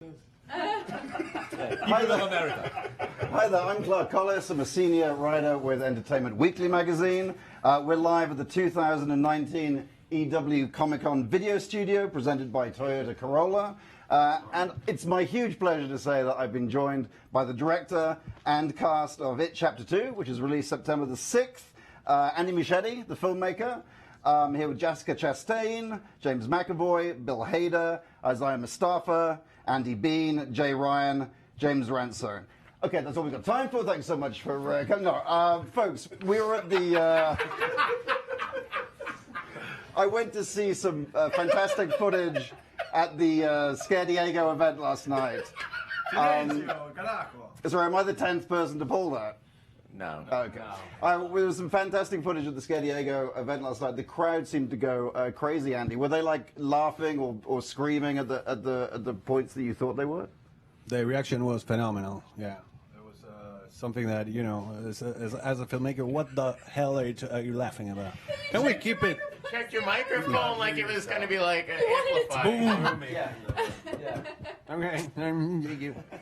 Hi there. America. Hi there, I'm Clark Collis. I'm a senior writer with Entertainment Weekly magazine. We're live at the 2019 EW Comic-Con video studio presented by Toyota Corolla. And it's my huge pleasure to say that I've been joined by the director and cast of It Chapter 2, which is released September the 6th, Andy Muschietti, the filmmaker. I'm here with Jessica Chastain, James McAvoy, Bill Hader, Isaiah Mustafa, Andy Bean, Jay Ryan, James Ransone. Okay, that's all we've got time for. Thanks so much for coming. No, folks, we were at the... I went to see some fantastic footage at the Scare Diego event last night. Sorry, am I the 10th person to pull that? No. Okay. There was some fantastic footage at the Scare Diego event last night. The crowd seemed to go crazy, Andy. Were they like laughing or screaming at the points that you thought they were? The reaction was phenomenal. Yeah. It was something that, you know, as a filmmaker, what the hell are you laughing about? Can we keep it? Check your microphone like it was going to be like an amplifier. Boom. Yeah. Okay.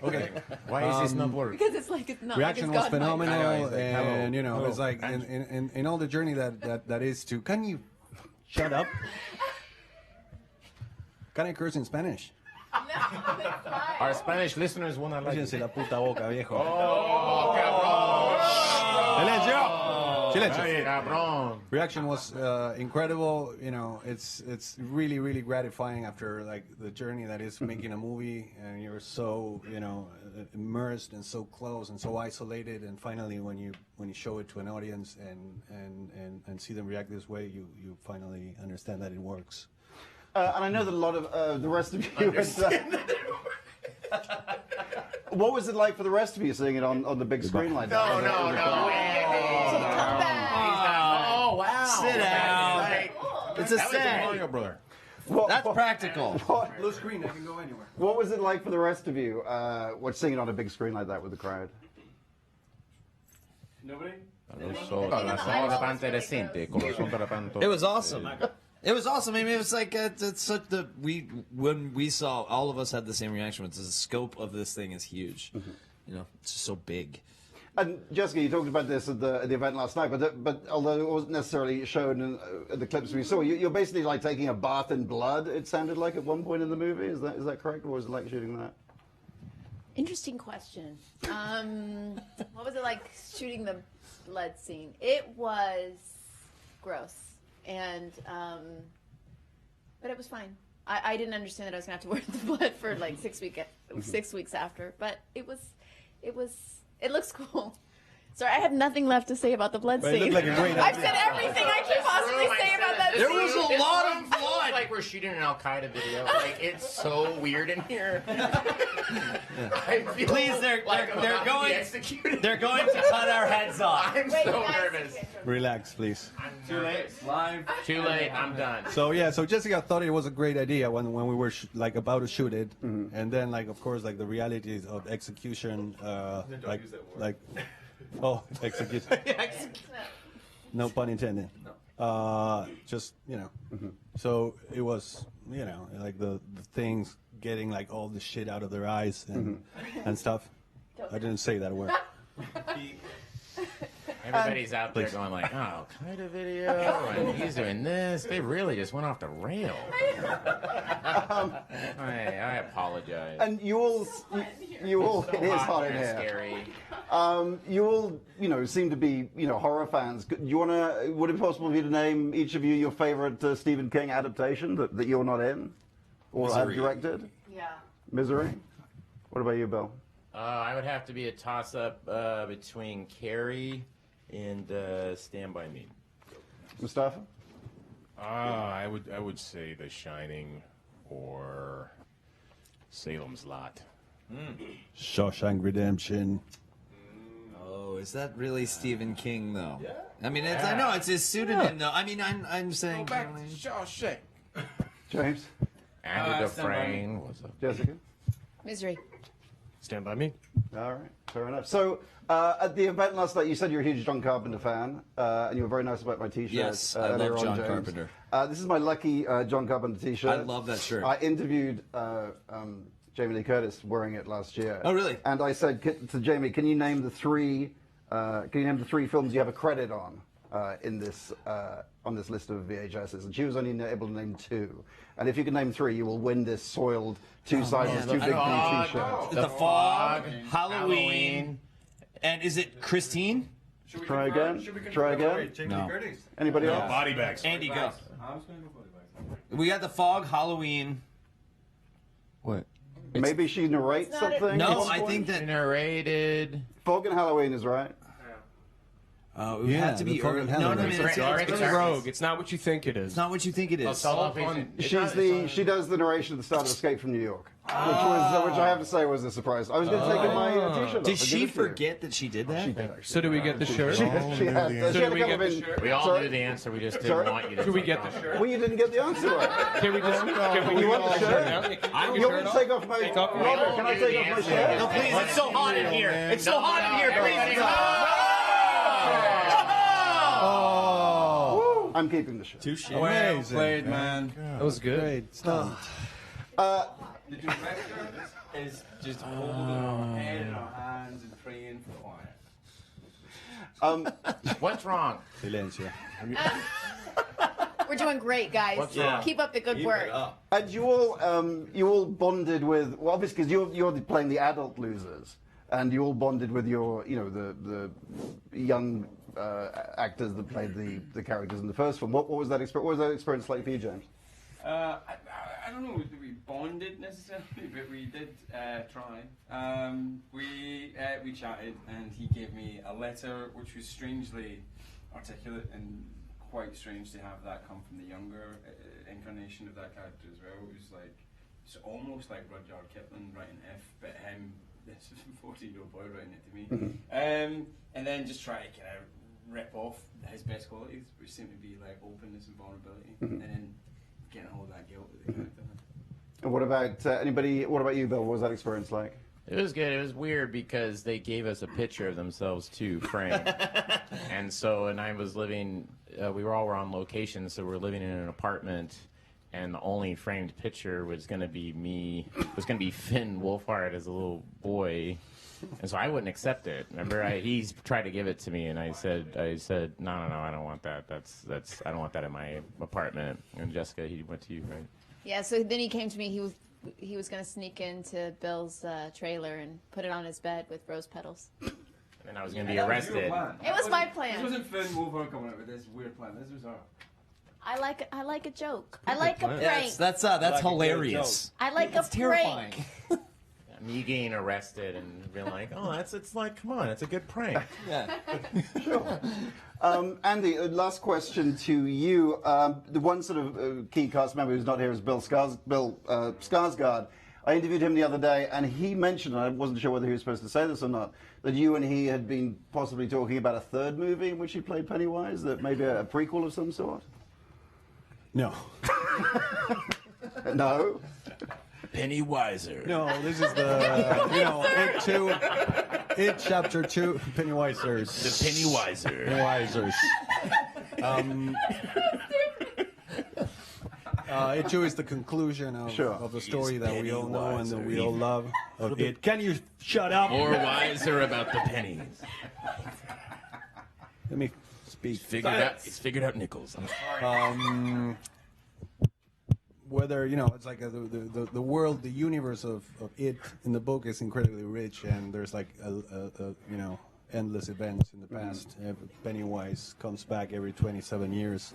Okay. Why is this not working? Because it's like it's not. Reaction like it's was phenomenal, like, and you know, hello. it's like in all the journey that is to. Can you shut up? Can I curse in Spanish? Our Spanish listeners will not like it. Cállense la puta boca, viejo. Oh, cabrón. Silencio. Silencio. Ay, cabrón. Reaction was incredible. You know, it's really gratifying after like the journey that is making a movie, and you're so, you know, immersed and so close and so isolated, and finally when you show it to an audience and see them react this way, you finally understand that it works. And I know that a lot of the rest of you... What was it like for the rest of you seeing it on the big screen like that? No. Oh, wow. Sit down. It's a That was a set. Mario brother. That's practical. Blue screen, I can go anywhere. What was it like for the rest of you seeing it on a big screen like that with the crowd? Nobody? It was awesome. It was awesome. I mean, it was like it's such when we saw, all of us had the same reaction. Which is the scope of this thing is huge. You know, it's just so big. And Jessica, you talked about this at the event last night, but although it wasn't necessarily shown in the clips we saw, you're basically like taking a bath in blood. It sounded like at one point in the movie. Is that correct, or was it like shooting that? Interesting question. What was it like shooting the blood scene? It was gross, and but it was fine. I didn't understand that I was gonna have to wear the blood for like 6 weeks after, but it looks cool. Sorry, I have nothing left to say about the blood But it scene. looked like a great I've idea. said everything I can possibly say about that There scene. was a lot of It's blood. like we're shooting an Al Qaeda video. Like it's so weird in here. I feel Please, they're about to be going. executed. They're going to cut our heads off. I'm Wait, so guys, nervous. Relax, please. I'm nervous. Live. Too late. I'm done. So yeah, so Jessica thought it was a great idea when we were like about to shoot it, and then like of course like the realities of execution, execution. No pun intended. Just you know, so it was like the things getting like all the shit out of their eyes and stuff. I didn't say that word. Everybody's out there going like, oh, kind of video, and he's doing this. They really just went off the rail. I apologize. And you all, So it is hot in and here. scary. You all, seem to be, horror fans. Would it be possible for you to name each of you your favorite Stephen King adaptation that you're not in or have directed? Yeah. Misery. What about you, Bill? I would have to be a toss-up between Carrie and Stand By Me. Mustafa? I would say The Shining or Salem's Lot. Shawshank Redemption. Oh, is that really Stephen King though? Yeah. I mean, I know it's his pseudonym though. I mean, I'm saying. Go back to Shawshank. James? Andrew Dufresne. What's up? Jessica? Misery. Stand By Me. All right, fair enough. So, at the event last night, you said you're a huge John Carpenter fan, and you were very nice about my T-shirt. Yes, I earlier love on, John James. Carpenter. This is my lucky John Carpenter T-shirt. I love that shirt. I interviewed Jamie Lee Curtis wearing it last year. Oh, really? And I said to Jamie, can you name the three films you have a credit on in this on this list of VHSs? And she was only able to name 2. And if you can name 3, you will win this soiled 2 sizes too big for you T-shirt. The Fog, Halloween, and is it Christine? Try again. Try again. No. Anybody else? Body bags. Andy, go. I was going to go body bags. We got the Fog, Halloween. What? Maybe she narrates It's not a- something. No, at one I point? think that Narrated. Fog and Halloween is right. it would have to the be Fog early. and No, Halloween. It's Rogue. It's not what you think it is. It's not what you think it is. She does the narration at the start of Escape from New York, which I have to say was a surprise. I was going to take my T-shirt off. Did and she give it to you. forget that she did that? She did, actually. So do we get the shirt? She had, she had do a we couple get of the in- shirt? We all Sorry? knew the answer. We just didn't Sorry? want you to. Do we take get off. the shirt? Well, you didn't get the answer right. Can we just? Can we You want the all shirt? now? You want me to take off my... off your Robert, can I take off my shirt? No, please. It's so hot in here. It's so hot in here. Please. Oh, I'm keeping the shirt. Touche. well Played, man. That was good. great stuff. The director is just holding our head in our hands and praying for quiet. What's wrong? Silencio. We're doing great, guys. What's wrong? Keep up the good work. And you all bonded with... Well, obviously, because you're playing the adult losers, and you all bonded with your, the young actors that played the characters in the first film. What was that experience? What was that experience like for you, James? I don't know if we bonded necessarily, but we did try. We chatted, and he gave me a letter, which was strangely articulate and quite strange to have that come from the younger incarnation of that character as well. It was like it's almost like Rudyard Kipling writing If, but him, this 14-year-old boy, writing it to me. And then just try to kind of rip off his best qualities, which seem to be like openness and vulnerability, and then getting all that guilt that the character had. And what about anybody? What about you, Bill? What was that experience like? It was good. It was weird because they gave us a picture of themselves too, framed. And I was living. We were on location, so we're living in an apartment, and the only framed picture was going to be me. Was going to be Finn Wolfhard as a little boy, and so I wouldn't accept it. Remember, he tried to give it to me, and I said, no, I don't want that. I don't want that in my apartment. And Jessica, he went to you, right? Yeah, so then he came to me. He was going to sneak into Bill's trailer and put it on his bed with rose petals. And I was going to be arrested. It was my plan. This wasn't Finn Wolfhard coming up with this weird plan. This was our. I like a joke. I like a prank. Yeah, that's hilarious. I like a terrifying. prank. Me getting arrested and being like, oh, it's like, come on, it's a good prank. Yeah. Andy, last question to you. The one sort of key cast member who's not here is Bill Skarsgård. I interviewed him the other day, and he mentioned, and I wasn't sure whether he was supposed to say this or not, that you and he had been possibly talking about a third movie in which he played Pennywise, that maybe a prequel of some sort? No. No? Pennywiser. No, this is the, It Chapter 2, Pennywisers. The Pennywiser. Pennywisers. It 2 is the conclusion of the story that we all know and that we all love. Of it. Can you shut up? More wiser about the pennies. Let me speak. It's figured out nickels. Whether it's like the world, the universe of it in the book is incredibly rich, and there's like endless events in the past. Pennywise comes back every 27 years,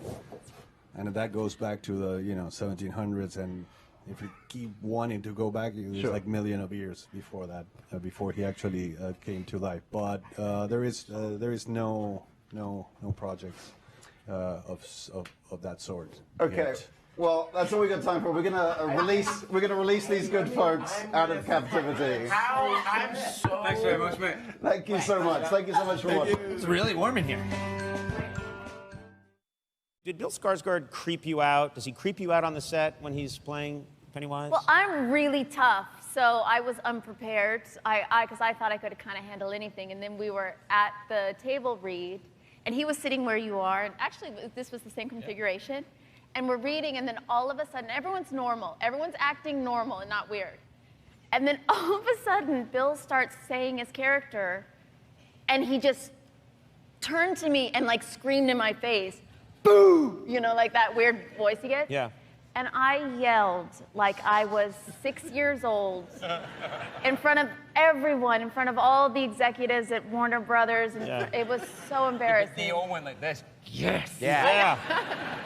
and that goes back to the 1700s. And if you keep wanting to go back, there's like million of years before that, before he actually came to life. But there is no projects of that sort. Okay. yet. Well, that's all we got time for. We're gonna release these good folks out of captivity. I'm so... Thanks very much, mate. Thank you so much. Thank you so much for watching. It's really warm in here. Did Bill Skarsgård creep you out? Does he creep you out on the set when he's playing Pennywise? Well, I'm really tough, so I was unprepared. Because I thought I could kind of handle anything. And then we were at the table read, and he was sitting where you are. And actually, this was the same configuration. And we're reading, and then all of a sudden, everyone's normal. Everyone's acting normal and not weird. And then all of a sudden, Bill starts saying his character, and he just turned to me and like screamed in my face, "Boo!" You know, like that weird voice he gets. Yeah. And I yelled like I was 6 years old in front of everyone, in front of all the executives at Warner Brothers. And Yeah. it was so embarrassing. They all went like this. Yes. Yeah.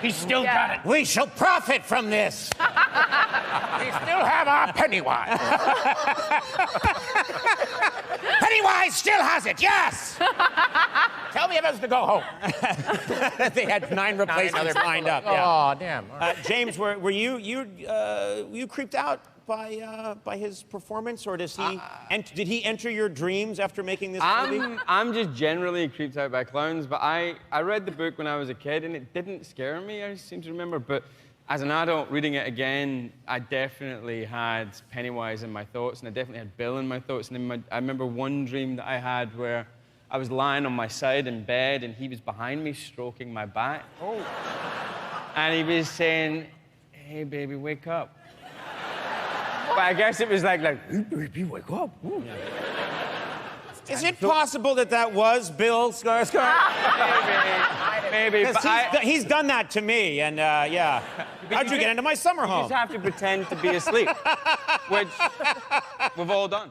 He still Yeah. got it. We shall profit from this. We still have our Pennywise. Pennywise still has it, yes! Tell the others to go home. They had 9 replacements lined up. Yeah. Oh, damn. James, were you creeped out by his performance, or does he did he enter your dreams after making this movie? I'm just generally creeped out by clowns, but I read the book when I was a kid and it didn't scare me, I seem to remember, but as an adult reading it again, I definitely had Pennywise in my thoughts, and I definitely had Bill in my thoughts. And I remember one dream that I had where I was lying on my side in bed and he was behind me stroking my back. Oh. And he was saying, "Hey baby, wake up." But I guess it was like, "Hey baby, wake up." Yeah. Is it possible that was Bill Skarsgård? Maybe. But He's done that to me, and yeah. How'd you get into my summer You home? just have to pretend to be asleep, which we've all done.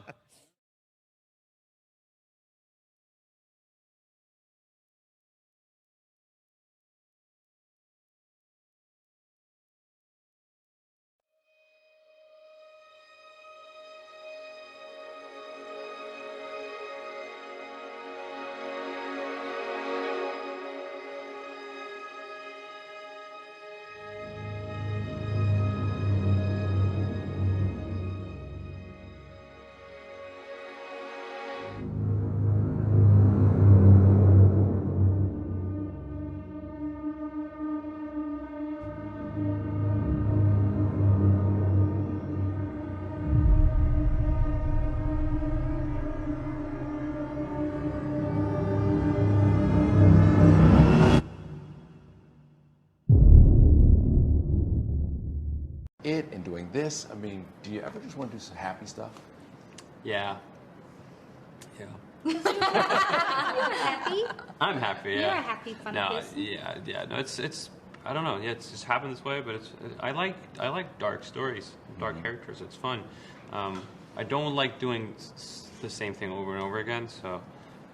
it and doing this? I mean, do you ever just want to do some happy stuff? Yeah. Yeah. Happy? I'm happy. Yeah. You're a happy, fun No, person. yeah. No, it's. I don't know. Yeah, it's just happened this way, but it's. I like dark stories, dark characters. It's fun. I don't like doing the same thing over and over again. So,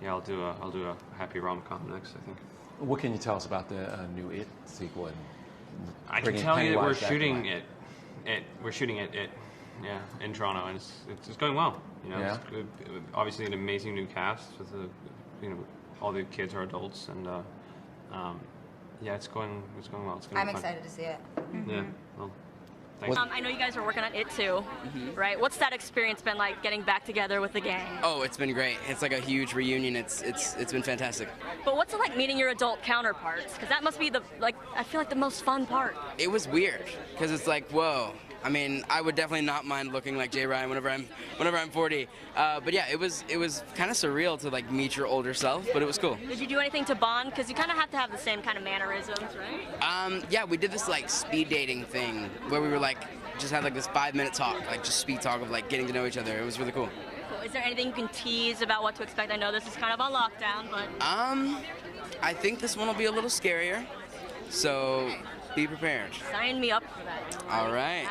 yeah, I'll do a happy rom-com next, I think. What can you tell us about the new It sequel? And I can bringing tell you that we're Pennywise back to shooting life? We're shooting it, yeah, in Toronto, and it's going well. You know, Yeah. it's good. Obviously an amazing new cast with all the kids are adults, and yeah, it's going well. It's going I'm to be fun. excited to see it. Yeah. Well, thanks. I know you guys are working on It too, right? What's that experience been like, getting back together with the gang? Oh, it's been great. It's like a huge reunion. It's been fantastic. But what's it like meeting your adult counterparts? Because that must be I feel like the most fun part. It was weird because it's like, whoa. I mean, I would definitely not mind looking like Jay Ryan whenever I'm 40. But yeah, it was kind of surreal to like meet your older self, but it was cool. Did you do anything to bond? Because you kind of have to have the same kind of mannerisms, right? Yeah, we did this like speed dating thing where we were like just had like this 5-minute talk, like just speed talk of like getting to know each other. It was really cool. Cool. Is there anything you can tease about what to expect? I know this is kind of on lockdown, but I think this one will be a little scarier, so be prepared. sign me up for that. All right.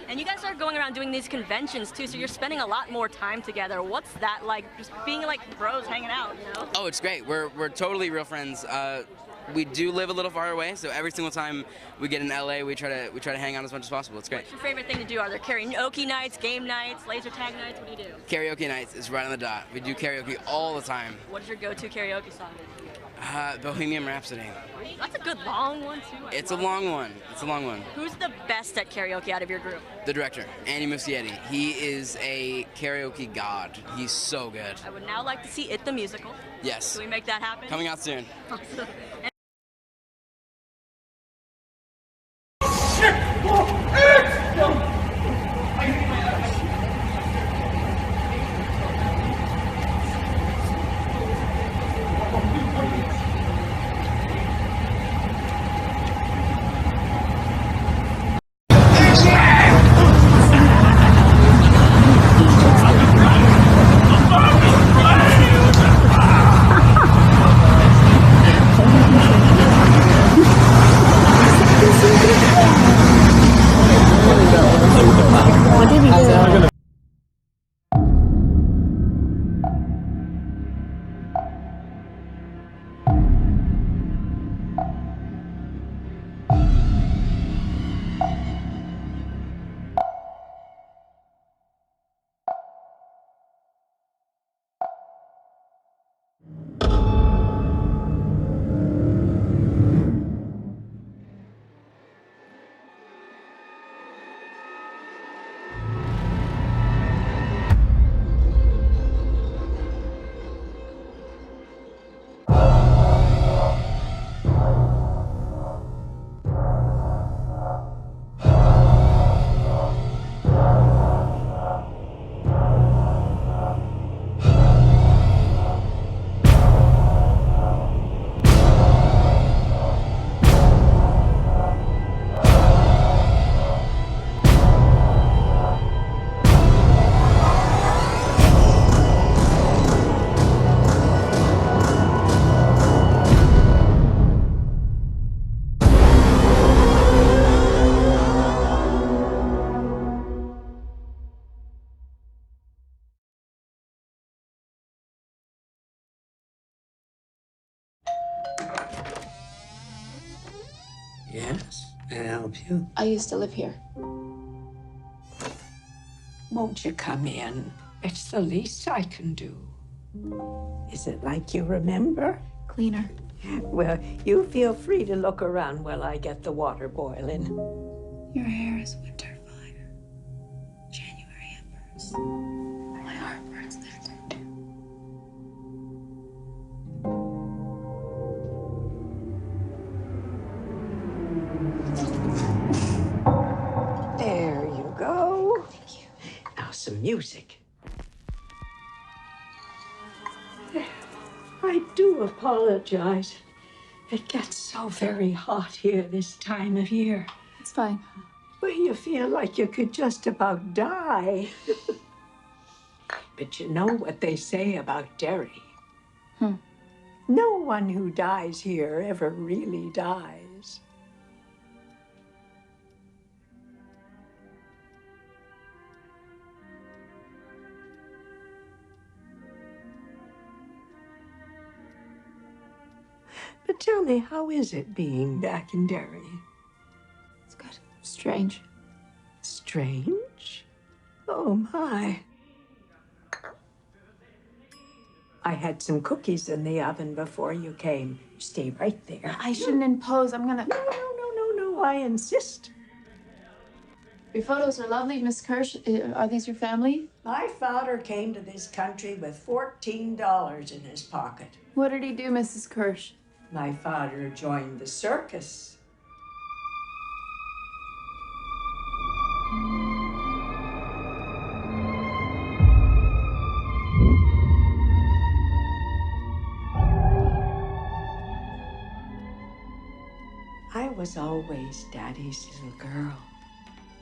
And you guys are going around doing these conventions too, so you're spending a lot more time together. What's that like? Just being like bros hanging out, you know? Oh, it's great. We're totally real friends. We do live a little far away, so every single time we get in LA, we try to hang out as much as possible. It's great. What's your favorite thing to do? Are there karaoke nights, game nights, laser tag nights? What do you do? Karaoke nights is right on the dot. We do karaoke all the time. What is your go-to karaoke song? Bohemian Rhapsody. That's a good long one too. It's a long one. It's a long one. Who's the best at karaoke out of your group? The director, Andy Muschietti. He is a karaoke god. He's so good. I would now like to see It the musical. Yes. Can we make that happen? Coming out soon. Awesome. Yes, can I help you? I used to live here. Won't you come in? It's the least I can do. Is it like you remember? Cleaner. Well, you feel free to look around while I get the water boiling. Your hair is winter fire. January embers. My heart burns there too. There you go. Thank you. Now some music. I do apologize. It gets so very hot here this time of year. It's fine. Well, you feel like you could just about die. But you know what they say about Derry. No one who dies here ever really dies. But tell me, how is it being back in Derry? It's good. Strange. Strange? Oh, my. I had some cookies in the oven before you came. Stay right there. I shouldn't impose. I'm gonna... No, I insist. Your photos are lovely, Miss Kirsch. Are these your family? My father came to this country with $14 in his pocket. What did he do, Mrs. Kirsch? My father joined the circus. I was always Daddy's little girl.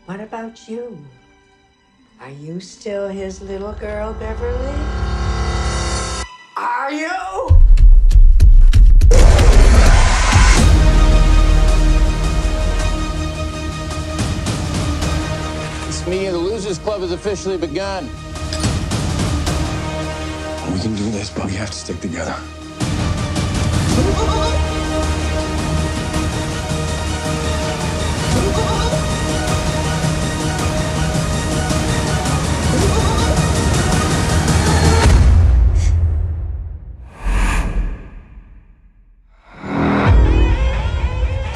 What about you? Are you still his little girl, Beverly? Are you? This meeting of the Losers Club has officially begun. We can do this, but we have to stick together.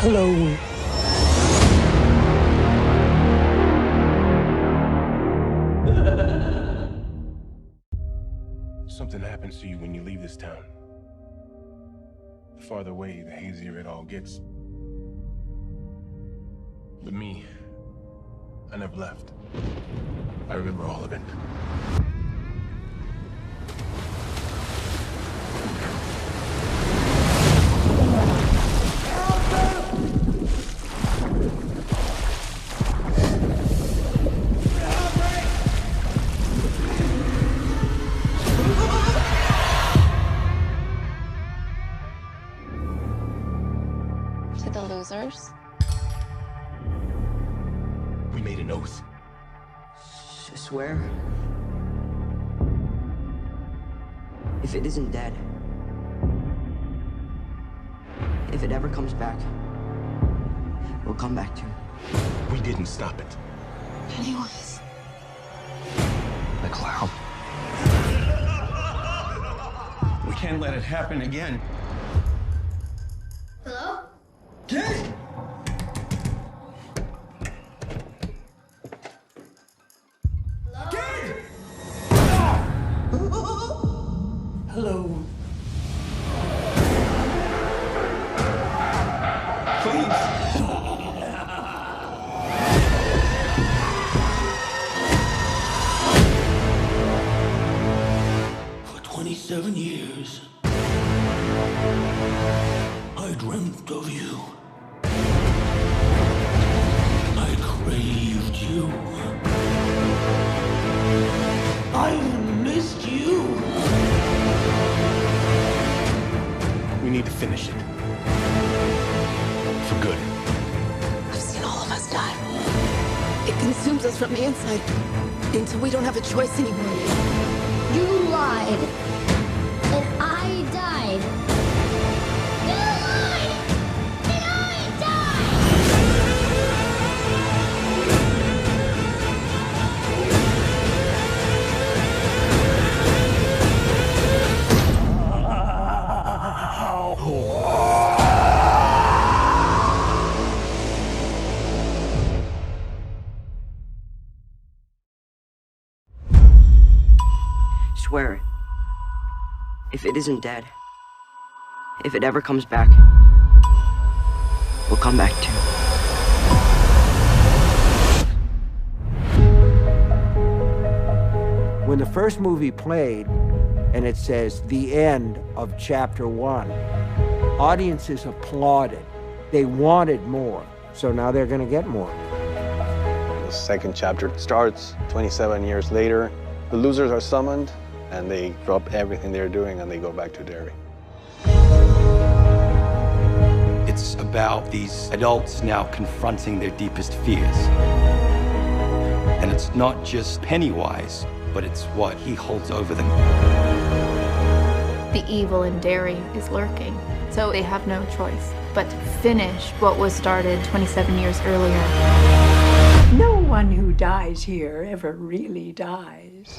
Hello. Something happens to you when you leave this town. The farther away, the hazier it all gets. But me, I never left. I remember all of it. To the losers? We made an oath. Swear? If it isn't dead, if it ever comes back, we'll come back to it. We didn't stop it. Pennywise. The clown. We can't let it happen again. Hello? Kid! Hello. For 27 years, I dreamt of you. I craved you. I missed you. We need to finish it. For good. I've seen all of us die. It consumes us from the inside until we don't have a choice anymore. You lied. And I died. You lied. And I died. If it isn't dead, if it ever comes back, we'll come back too. When the first movie played, and it says, the end of chapter 1, audiences applauded. They wanted more, so now they're gonna get more. The second chapter starts 27 years later. The losers are summoned, and they drop everything they're doing, and they go back to Derry. It's about these adults now confronting their deepest fears. And it's not just Pennywise, but it's what he holds over them. The evil in Derry is lurking, so they have no choice but to finish what was started 27 years earlier. No one who dies here ever really dies.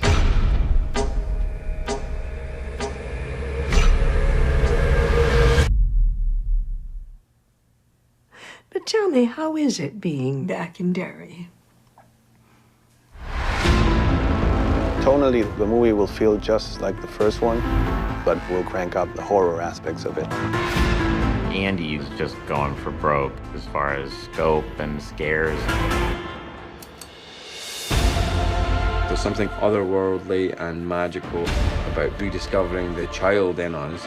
But tell me, how is it being back in Derry? Tonally, the movie will feel just like the first one, but we'll crank up the horror aspects of it. Andy's just going for broke as far as scope and scares. There's something otherworldly and magical about rediscovering the child in us.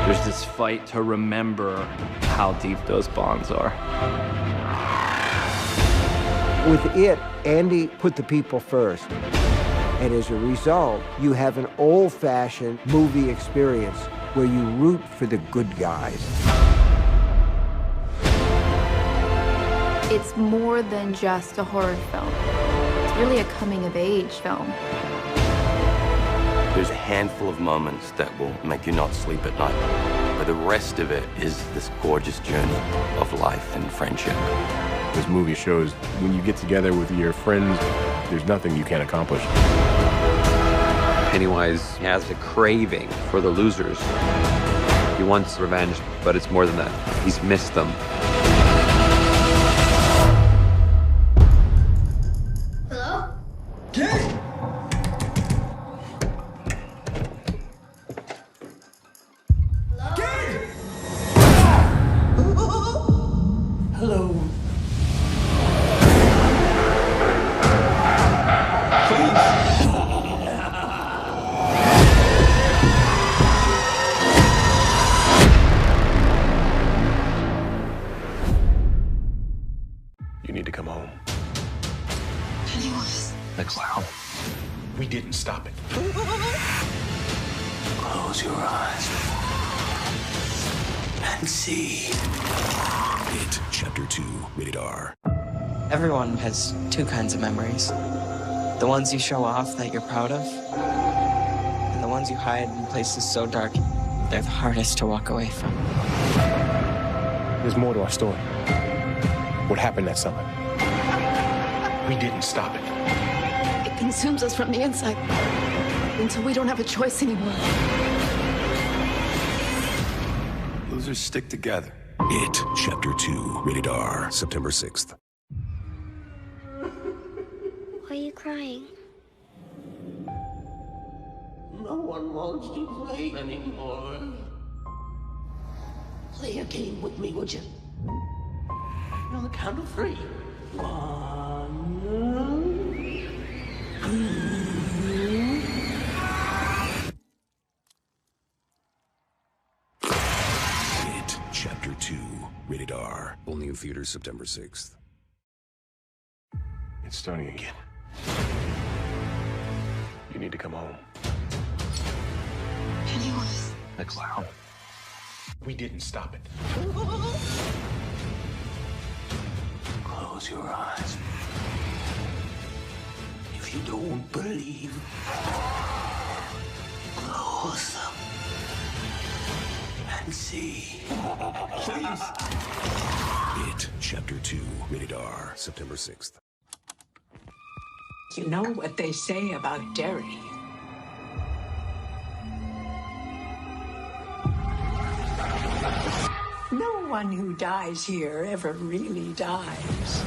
There's this fight to remember how deep those bonds are. With it, Andy put the people first. And as a result, you have an old-fashioned movie experience where you root for the good guys. It's more than just a horror film. It's really a coming-of-age film. There's a handful of moments that will make you not sleep at night. But the rest of it is this gorgeous journey of life and friendship. This movie shows when you get together with your friends, there's nothing you can't accomplish. Pennywise has a craving for the losers. He wants revenge, but it's more than that. He's missed them. Hello? Hello. You need to come home. Pennywise. The clown. We didn't stop it. Close your eyes and see. It, Chapter 2, rated R. Everyone has two kinds of memories. The ones you show off that you're proud of, and the ones you hide in places so dark, they're the hardest to walk away from. There's more to our story. What happened that summer? We didn't stop it. It consumes us from the inside until we don't have a choice anymore. Losers stick together. It, Chapter 2, rated R, September 6th. Why are you crying? No one wants to play anymore. Play a game with me, would you? On the count of 3. 1, 2. It, Chapter 2, rated R, only in theaters September 6th. It's starting again. You need to come home. Pennywise. The clown. We didn't stop it. Close your eyes. If you don't believe, close them and see. Please. It, Chapter 2, rated R, September 6th. You know what they say about Derry. No one who dies here ever really dies.